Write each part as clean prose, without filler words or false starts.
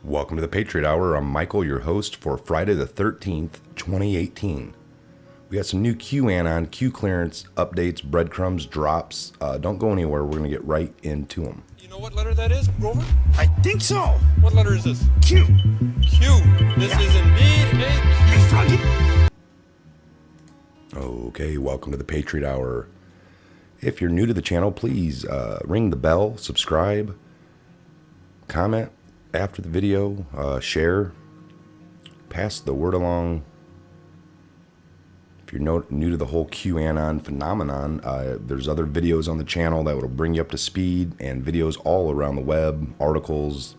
Welcome to the Patriot Hour. I'm Michael, your host for Friday the 13th, 2018. We got some new Anon, Q clearance, updates, breadcrumbs, drops. Don't go anywhere. We're going to get right into them. You know what letter that is, Grover? I think so. What letter is this? Q. Q. This is indeed a Q. Okay, welcome to the Patriot Hour. If you're new to the channel, please ring the bell, subscribe, comment after the video, share, pass the word along. If you're new to the whole QAnon phenomenon, there's other videos on the channel that will bring you up to speed, and videos all around the web, articles,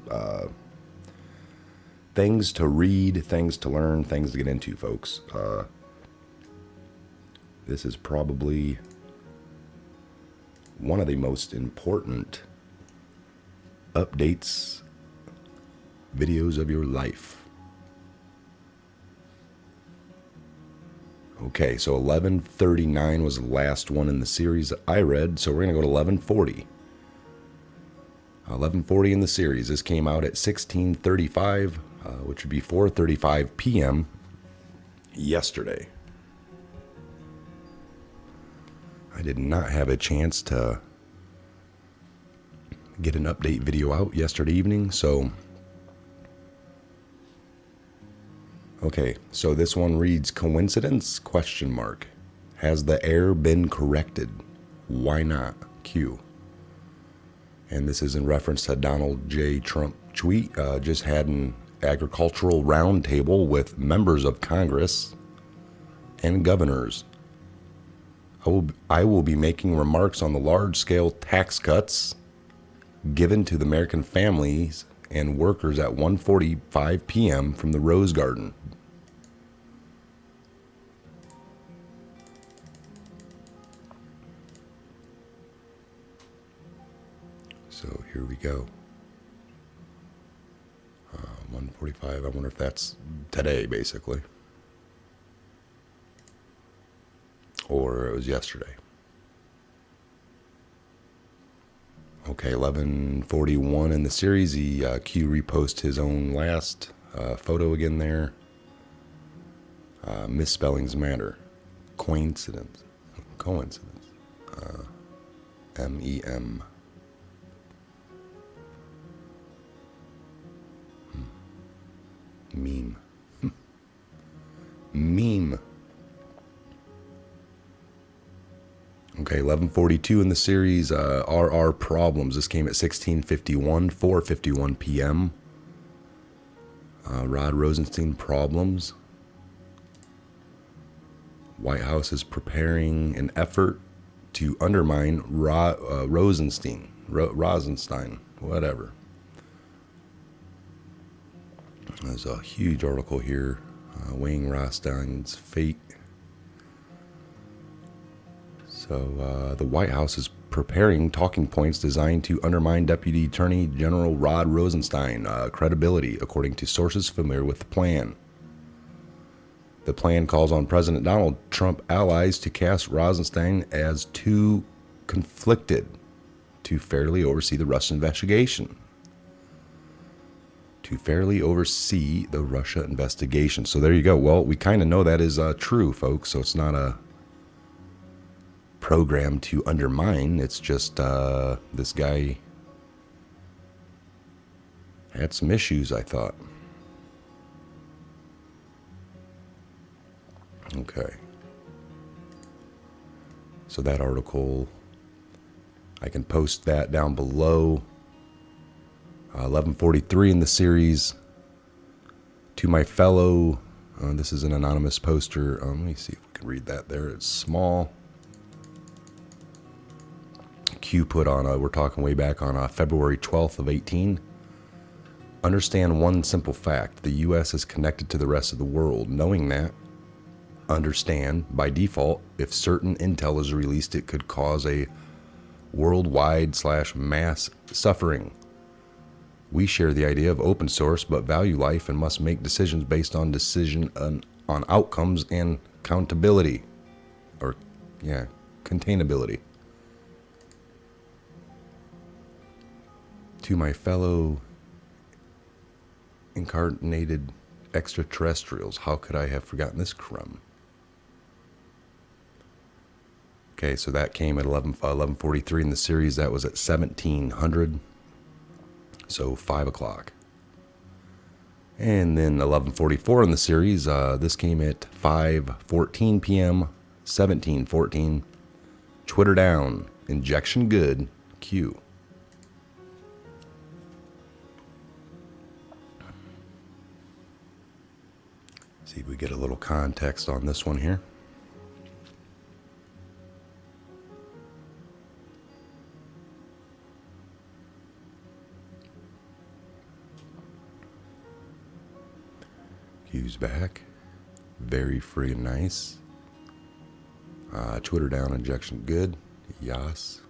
things to read, things to learn, things to get into, folks. This is probably one of the most important updates, videos of your life. Okay, so 1139 was the last one in the series I read, so we're going to go to 1140. 1140 in the series. This came out at 1635, which would be 4:35 p.m. yesterday. I did not have a chance to get an update video out yesterday evening, so... Okay, so this one reads, coincidence, question mark. Has the error been corrected? Why not? Q. And this is in reference to Donald J. Trump tweet. Just had an agricultural roundtable with members of Congress and governors. I will be making remarks on the large-scale tax cuts given to the American families and workers at 1:45 p.m. from the Rose Garden. So here we go. 1:45. I wonder if that's today, basically. Or it was yesterday. Okay, 1141 in the series. Q repost his own last photo again there. Misspellings matter. Coincidence. M-E-M. Meme. Meme. Okay, 1142 in the series, RR Problems. This came at 1651, 4:51 p.m. Rod Rosenstein Problems. White House is preparing an effort to undermine Rosenstein, whatever. There's a huge article here, weighing Rothstein's fate. So the White House is preparing talking points designed to undermine Deputy Attorney General Rod Rosenstein credibility, according to sources familiar with the plan. The plan calls on President Donald Trump allies to cast Rosenstein as too conflicted to fairly oversee the Russia investigation. So there you go. Well, we kind of know that is true, folks. So it's not a program to undermine. It's just this guy had some issues, I thought. Okay. So that article, I can post that down below. 1143 in the series. To my fellow, this is an anonymous poster. Let me see if we can read that there. It's small. Q put on, we're talking way back on February 12th of 18. Understand one simple fact. The U.S. is connected to the rest of the world. Knowing that, understand, by default, if certain intel is released, it could cause a worldwide/mass suffering. We share the idea of open source, but value life and must make decisions based on on outcomes and accountability. Containability. To my fellow reincarnated extraterrestrials. How could I have forgotten this crumb? Okay, so that came at 11:43 in the series. That was at 1700, so 5 o'clock. And then 11:44 in the series, this came at 5:14 p.m., 17:14. Twitter down, injection good, Q. See if we get a little context on this one here. Q's back. Very free and nice. Twitter down, injection good. Yas.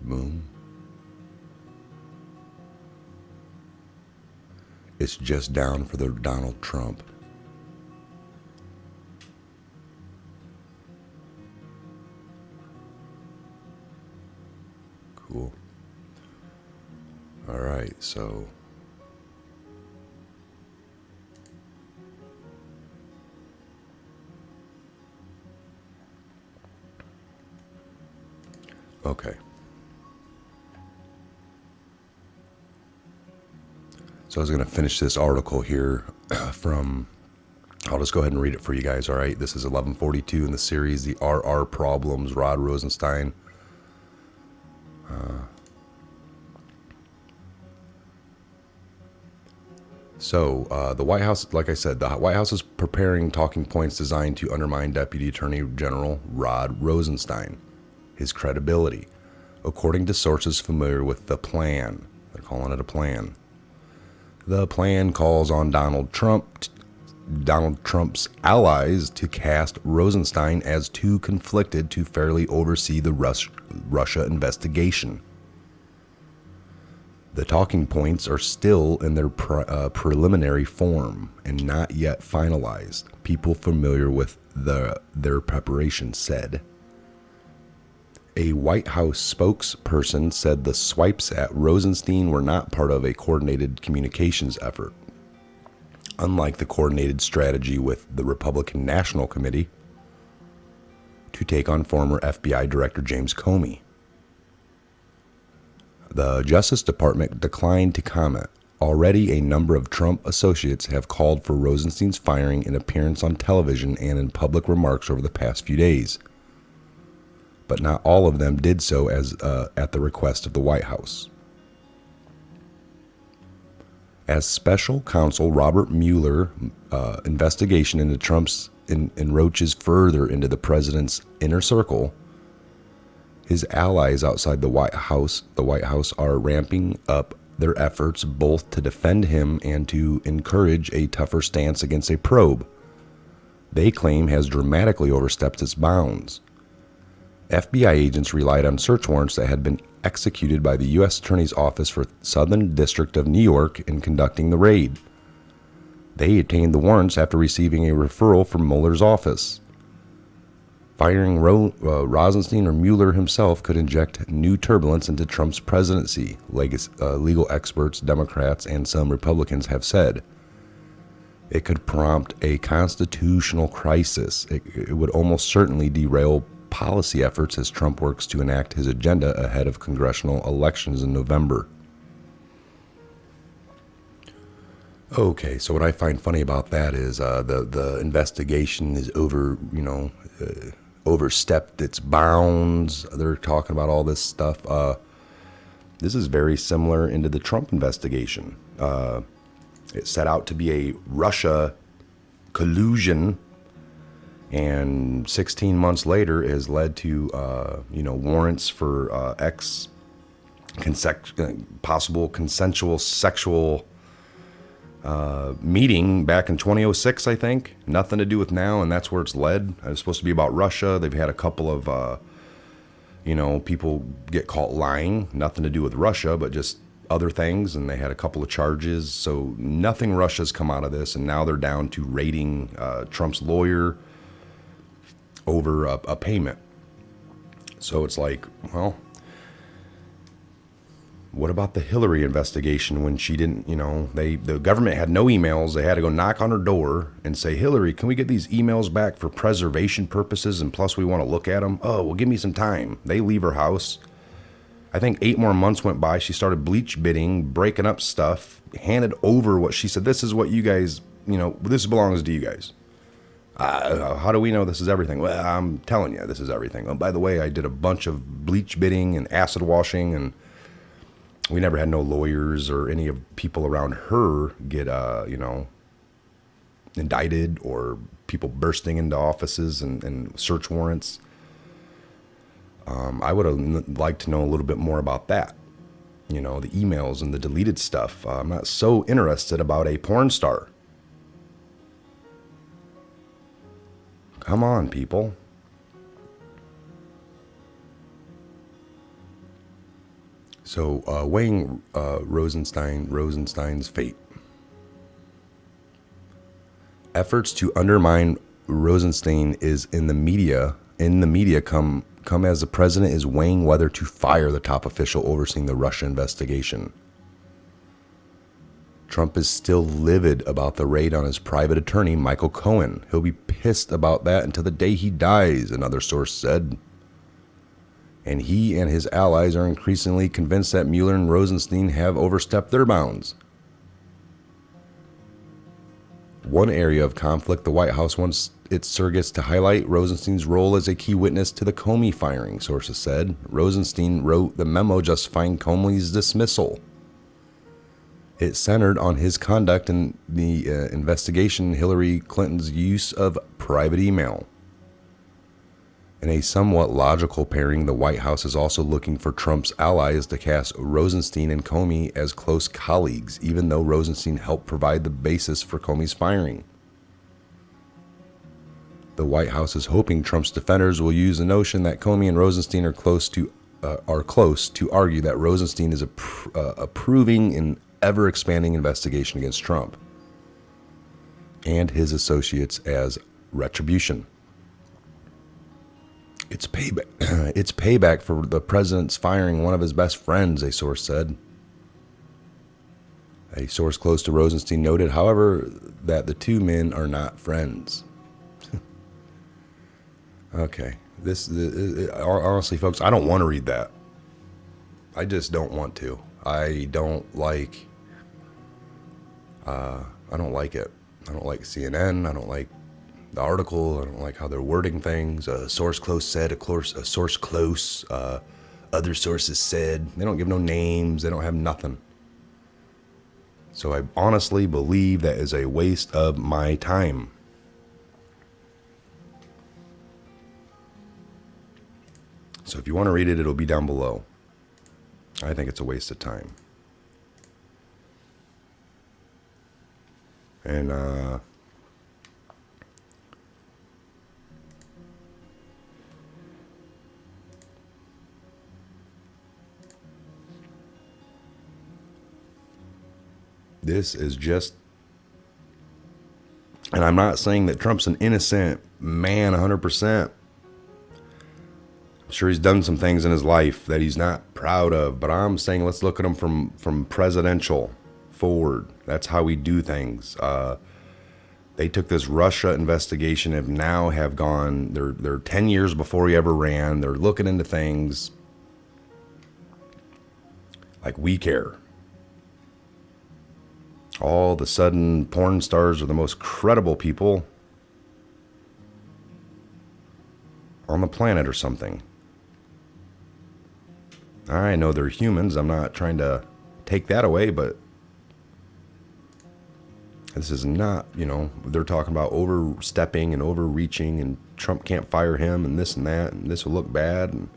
Boom. It's just down for the Donald Trump. Cool. All right, so okay. So I was going to finish this article here from, I'll just go ahead and read it for you guys, all right? This is 11:42 in the series, The RR Problems, Rod Rosenstein. So the White House, like I said, the White House is preparing talking points designed to undermine Deputy Attorney General Rod Rosenstein, his credibility, according to sources familiar with the plan. They're calling it a plan. The plan calls on Donald Trump's allies to cast Rosenstein as too conflicted to fairly oversee the Russia investigation. The talking points are still in their preliminary form and not yet finalized, people familiar with their preparation said. A White House spokesperson said the swipes at Rosenstein were not part of a coordinated communications effort. Unlike the coordinated strategy with the Republican National Committee to take on former FBI Director James Comey. The Justice Department declined to comment. Already, a number of Trump associates have called for Rosenstein's firing in appearance on television and in public remarks over the past few days. But not all of them did so at the request of the White House. As special counsel Robert Mueller investigation into Trump's encroaches further into the president's inner circle, his allies outside the White House are ramping up their efforts both to defend him and to encourage a tougher stance against a probe they claim has dramatically overstepped its bounds. FBI agents relied on search warrants that had been executed by the U.S. Attorney's Office for Southern District of New York in conducting the raid. They obtained the warrants after receiving a referral from Mueller's office. Firing Rosenstein or Mueller himself could inject new turbulence into Trump's presidency, legal experts, Democrats, and some Republicans have said. It could prompt a constitutional crisis. It would almost certainly derail policy efforts as Trump works to enact his agenda ahead of congressional elections in November. Okay, so what I find funny about that is the investigation is overstepped its bounds. They're talking about all this stuff. This is very similar into the Trump investigation. It set out to be a Russia collusion, and 16 months later has led to warrants for possible consensual sexual meeting back in 2006, I think. Nothing to do with now, and that's where it's led. It was supposed to be about Russia. They've had a couple of, people get caught lying. Nothing to do with Russia, but just other things, and they had a couple of charges. So nothing Russia's come out of this, and now they're down to raiding Trump's lawyer over a payment. So it's like, well, What about the Hillary investigation when she didn't, the government had no emails. They had to go knock on her door and say, Hillary, can we get these emails back for preservation purposes? And plus we want to look at them. Oh, well, give me some time. They leave her house. I think 8 more months went by. She started bleach bidding, breaking up stuff, handed over what she said. This is what you guys, this belongs to you guys. How do we know this is everything? Well, I'm telling you, this is everything. Oh, by the way, I did a bunch of bleach bidding and acid washing, and we never had no lawyers or any of people around her get, indicted, or people bursting into offices and search warrants. I would have liked to know a little bit more about that. The emails and the deleted stuff. I'm not so interested about a porn star. Come on, people. So, weighing Rosenstein's fate. Efforts to undermine Rosenstein is in the media come as the president is weighing whether to fire the top official overseeing the Russia investigation. Trump is still livid about the raid on his private attorney, Michael Cohen. He'll be pissed about that until the day he dies, another source said. And he and his allies are increasingly convinced that Mueller and Rosenstein have overstepped their bounds. One area of conflict, the White House wants its surrogates to highlight Rosenstein's role as a key witness to the Comey firing, sources said. Rosenstein wrote the memo justifying Comey's dismissal. It centered on his conduct in the investigation, Hillary Clinton's use of private email. In a somewhat logical pairing, the White House is also looking for Trump's allies to cast Rosenstein and Comey as close colleagues, even though Rosenstein helped provide the basis for Comey's firing. The White House is hoping Trump's defenders will use the notion that Comey and Rosenstein are close to argue that Rosenstein is approving an ever-expanding investigation against Trump and his associates as retribution. It's payback for the president's firing one of his best friends, a source said. A source close to Rosenstein noted, however, that the two men are not friends. Okay, honestly, folks, I don't want to read that. I just don't want to. I don't like it. I don't like CNN. I don't like the article. I don't like how they're wording things. A source close said, a source close, other sources said. They don't give no names. They don't have nothing. So I honestly believe that is a waste of my time. So if you want to read it, it'll be down below. I think it's a waste of time. And this is just, and I'm not saying that Trump's an innocent man 100%. I'm sure he's done some things in his life that he's not proud of, but I'm saying let's look at him from presidential forward. That's how we do things. They took this Russia investigation and now have gone, they're 10 years before he ever ran. They're looking into things like we care. All of a sudden, porn stars are the most credible people on the planet or something. I know they're humans. I'm not trying to take that away, but this is not, they're talking about overstepping and overreaching and Trump can't fire him and this and that and this will look bad. And,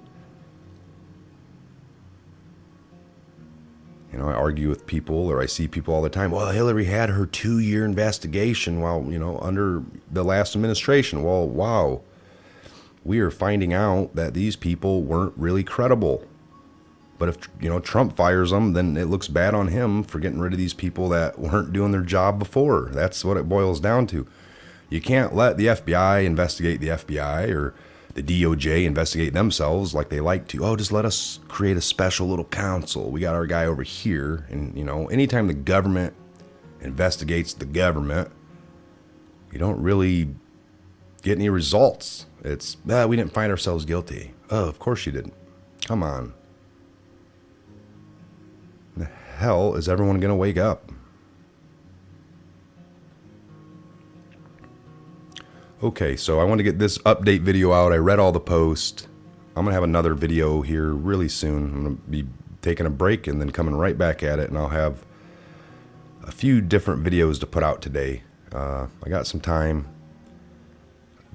I argue with people, or I see people all the time. Well, Hillary had her 2-year investigation while, under the last administration. Well, wow. We are finding out that these people weren't really credible. But if, Trump fires them, then it looks bad on him for getting rid of these people that weren't doing their job before. That's what it boils down to. You can't let the FBI investigate the FBI or the DOJ investigate themselves like they like to. Oh, just let us create a special little counsel. We got our guy over here. And, you know, anytime the government investigates the government, you don't really get any results. It's, we didn't find ourselves guilty. Oh, of course you didn't. Come on. The hell is everyone going to wake up? Okay, so I want to get this update video out. I read all the posts. I'm going to have another video here really soon. I'm going to be taking a break and then coming right back at it, and I'll have a few different videos to put out today. I got some time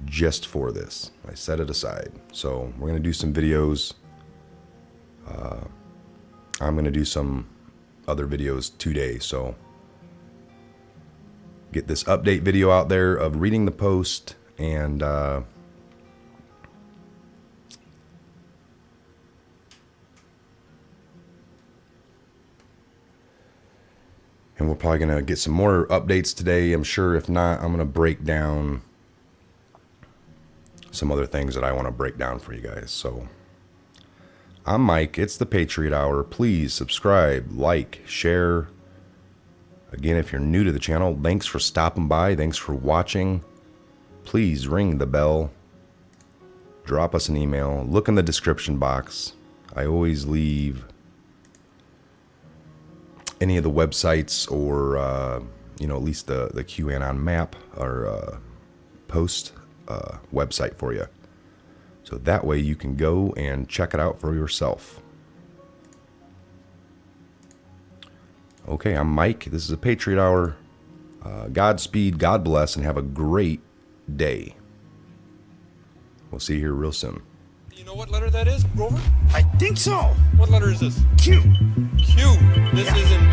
just for this. I set it aside. So we're going to do some videos. I'm going to do some other videos today. So get this update video out there of reading the post, and we're probably going to get some more updates today, I'm sure. If not, I'm going to break down some other things that I want to break down for you guys. So I'm Mike. It's the Patriot Hour. Please subscribe, like, share. Again, if you're new to the channel, thanks for stopping by. Thanks for watching. Please ring the bell. Drop us an email. Look in the description box. I always leave any of the websites or, you know, at least the QAnon map or post website for you. So that way you can go and check it out for yourself. Okay, I'm Mike. This is a Patriot Hour. Godspeed, God bless, and have a great day. We'll see you here real soon. You know what letter that is, Grover? I think so. What letter is this? Q. Q. This is in